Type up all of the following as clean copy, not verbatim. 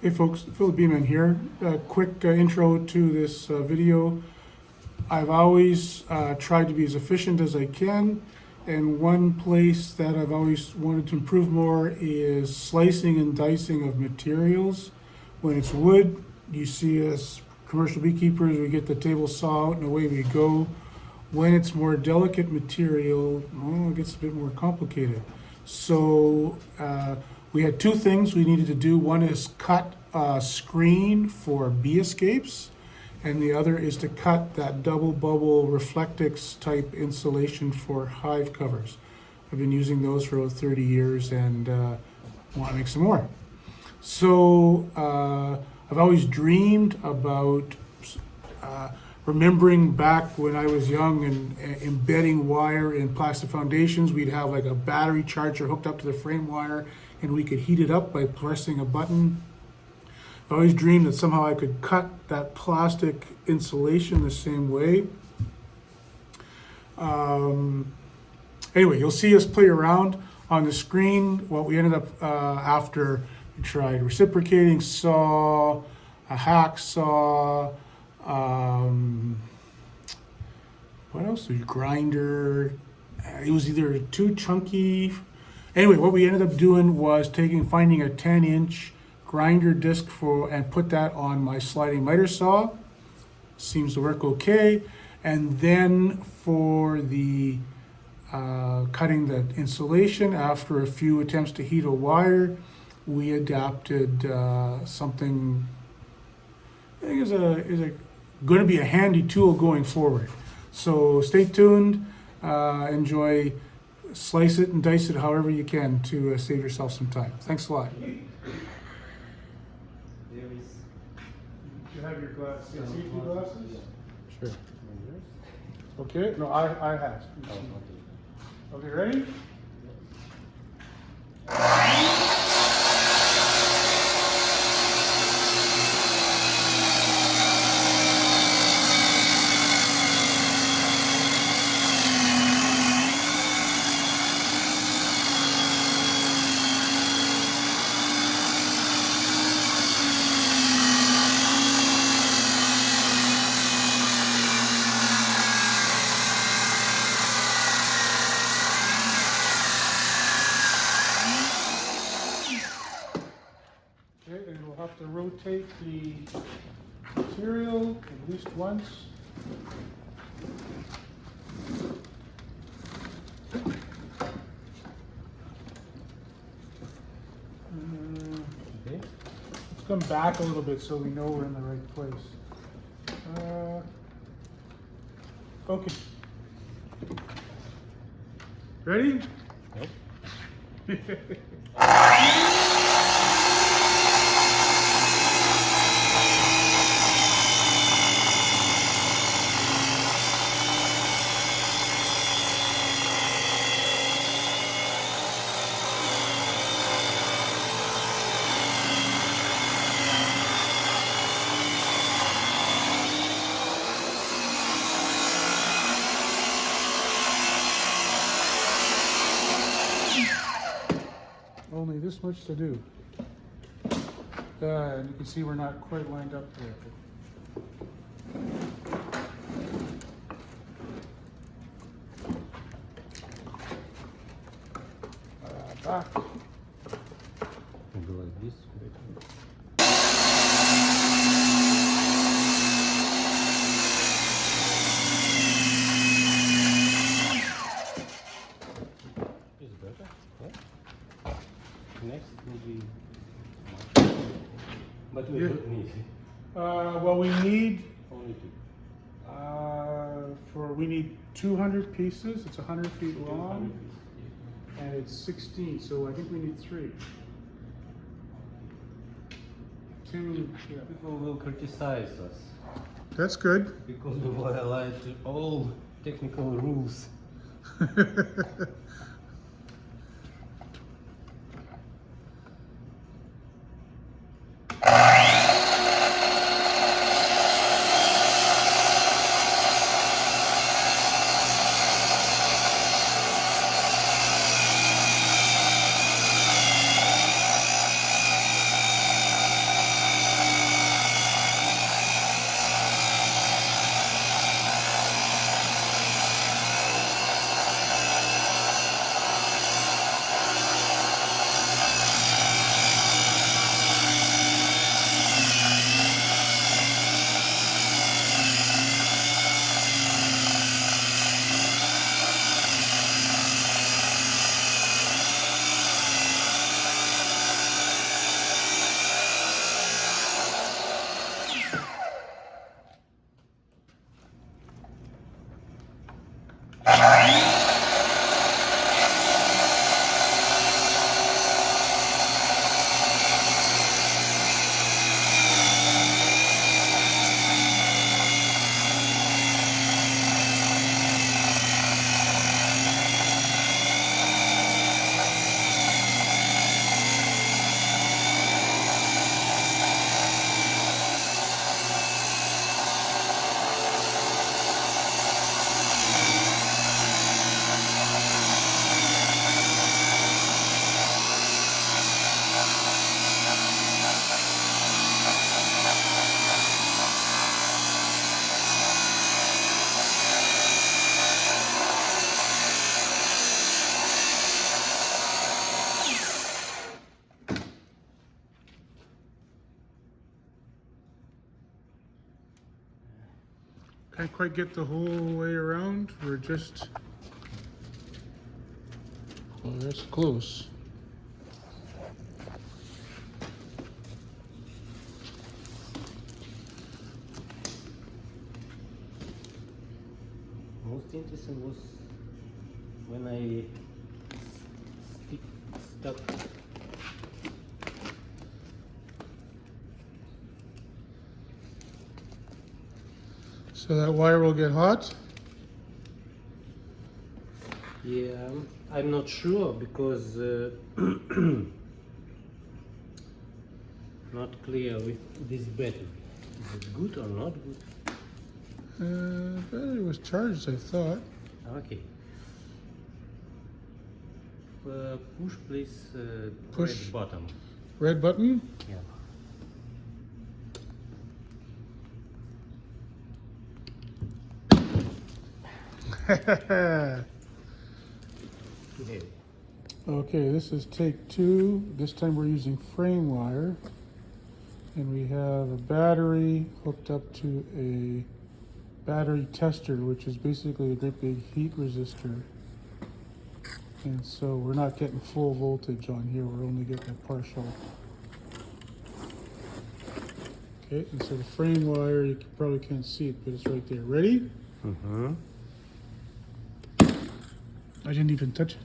Hey folks, Philip Beeman here. A quick intro to this video. I've always tried to be as efficient as I can, and one place that I've always wanted to improve more is slicing and dicing of materials. When it's wood, you see us commercial beekeepers, we get the table saw out and away we go. When it's more delicate material, it gets a bit more complicated. So we had two things we needed to do. One is cut a screen for bee escapes, and the other is to cut that double bubble Reflectix type insulation for hive covers. I've been using those for about 30 years and want to make some more. So I've always dreamed about remembering back when I was young and embedding wire in plastic foundations. We'd have like a battery charger hooked up to the frame wire, and we could heat it up by pressing a button. I always dreamed that somehow I could cut that plastic insulation the same way. Anyway, you'll see us play around on the screen. What we ended up after we tried reciprocating saw, a hacksaw, what else? A grinder. It was either too chunky. Anyway, what we ended up doing was finding a 10-inch grinder disc and put that on my sliding miter saw. Seems to work okay. And then for the cutting the insulation, after a few attempts to heat a wire, we adapted something I think is going to be a handy tool going forward. So stay tuned, enjoy, slice it and dice it however you can to save yourself some time. Thanks a lot. You have your safety glasses? Sure. Okay, no, I have. Okay, ready? Okay, and we'll have to rotate the material at least once. Okay. Let's come back a little bit so we know we're in the right place. Okay. Ready? Nope. Only this much to do. And you can see we're not quite lined up there. Back. And go like this. Is better? Yeah. Next will be, but we Yeah. don't need Well, we need only two. we need 200 pieces. It's 100 feet 200 long, pieces, and it's 16. So I think we need 3. Two. yeah. People will criticize us That's good. because we violate all technical rules. Can't quite get the whole way around. We're just, well, that's close. Most interesting was when I stuck. So that wire will get hot. Yeah, I'm not sure because not clear with this battery. Is it good or not good? Battery was charged, I thought. Okay. Push please. Push. Red button. Red button. Yeah. Okay. Okay, this is take 2. This time we're using frame wire. And we have a battery hooked up to a battery tester, which is basically a great big heat resistor. And so we're not getting full voltage on here, we're only getting a partial. Okay, and so the frame wire, you probably can't see it, but it's right there. Ready? Mm-hmm. I didn't even touch it.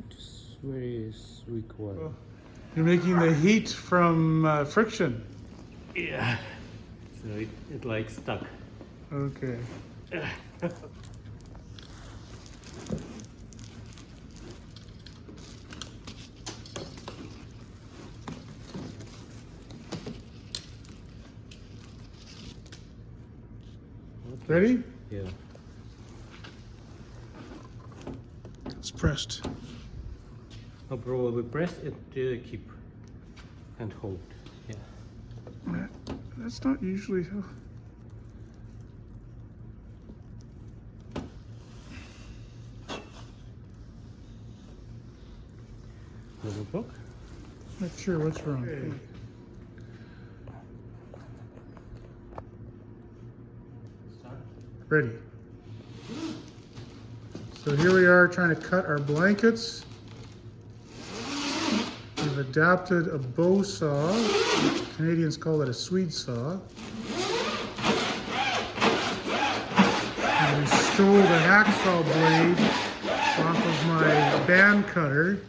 It's very weak wire. You're making the heat from friction. Yeah. So it like stuck. Okay. Ready? Yeah. It's pressed. I'll probably press it to keep and hold. Yeah. That's not usually how. Does it work? Not sure what's wrong. Okay. Start. Ready. So here we are trying to cut our blankets. We've adapted a bow saw. Canadians call it a Swede saw. And we stole the hacksaw blade off of my band cutter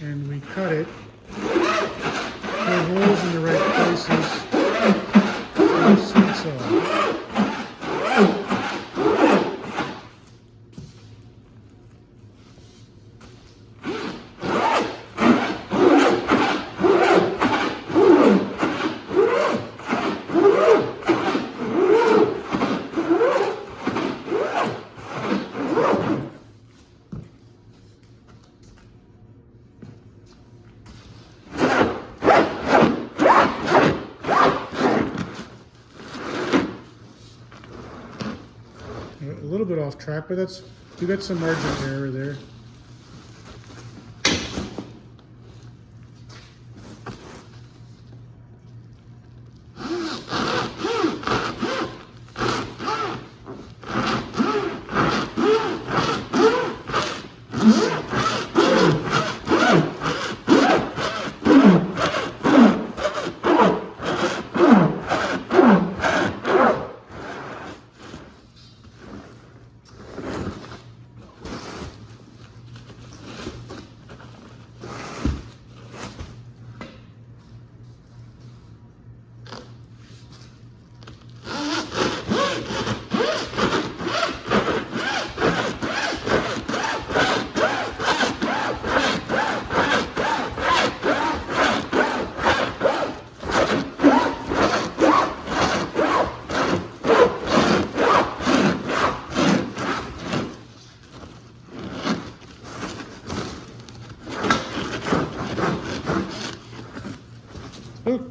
and we cut it. Put holes in the right places with a Swede saw. A little bit off track, but that's, we got some margin of error there.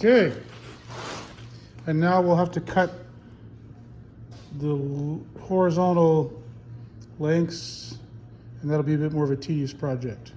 Okay. And now we'll have to cut the horizontal lengths, and that'll be a bit more of a tedious project.